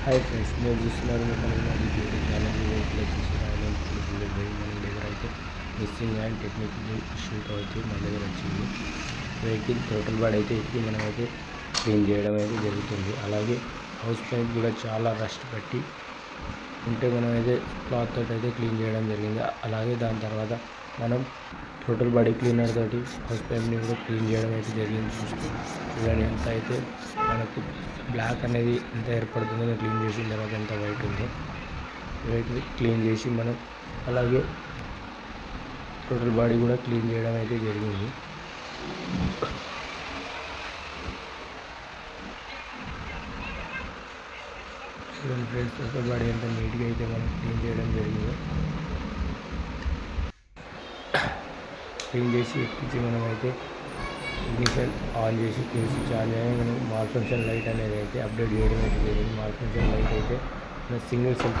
Hi friends, మీరు చూస్తున్నారు మన యూట్యూబ్ ఛానల్. వెహికల్ వచ్చేసి రాయల్ ఎన్ఫీల్డ్ బుల్లెట్ బైక్ మన దగ్గర అయితే మిస్సింగ్ అండ్ టెక్నికల్ ఇష్యూతో అయితే మన దగ్గర వచ్చింది. వెహికల్ టోటల్ బాడీ అయితే ఎక్కి మనం అయితే క్లీన్ చేయడం అయితే జరుగుతుంది. అలాగే హౌస్ పెయింట్ కూడా చాలా రస్ట్ పట్టి ఉంటే మనం అయితే క్లాత్ తోటి అయితే క్లీన్ చేయడం జరిగింది. అలాగే దాని తర్వాత మనం టోటల్ బాడీ క్లీనర్ తోటి హౌస్ పెయింట్ని కూడా క్లీన్ చేయడం అయితే జరిగింది. చూడండి ఎంత అయితే మనకు బ్లాక్ అనేది ఎంత ఏర్పడుతుందో క్లీన్ చేసిన తర్వాత ఎంత వైట్ ఉందో వైట్ క్లీన్ చేసి మనం అలాగే టోటల్ బాడీ కూడా క్లీన్ చేయడం అయితే జరిగింది. చూడండి ఫ్రెండ్స్, టోటల్ బాడీ ఎంత నీట్గా అయితే మనం క్లీన్ చేయడం జరిగింది. క్లీన్ చేసి ఎక్కించి మనం అయితే ఇగ్నిషన్ ఆన్ చేసి స్విచ్ ఆన్ చేయాలి. మనం మాల్ ఫంక్షన్ లైట్ అనేది అయితే అప్డేట్ చేయడం అయితే జరిగింది. మాల్ ఫంక్షన్ లైట్ అయితే సింగిల్ సెల్ఫ్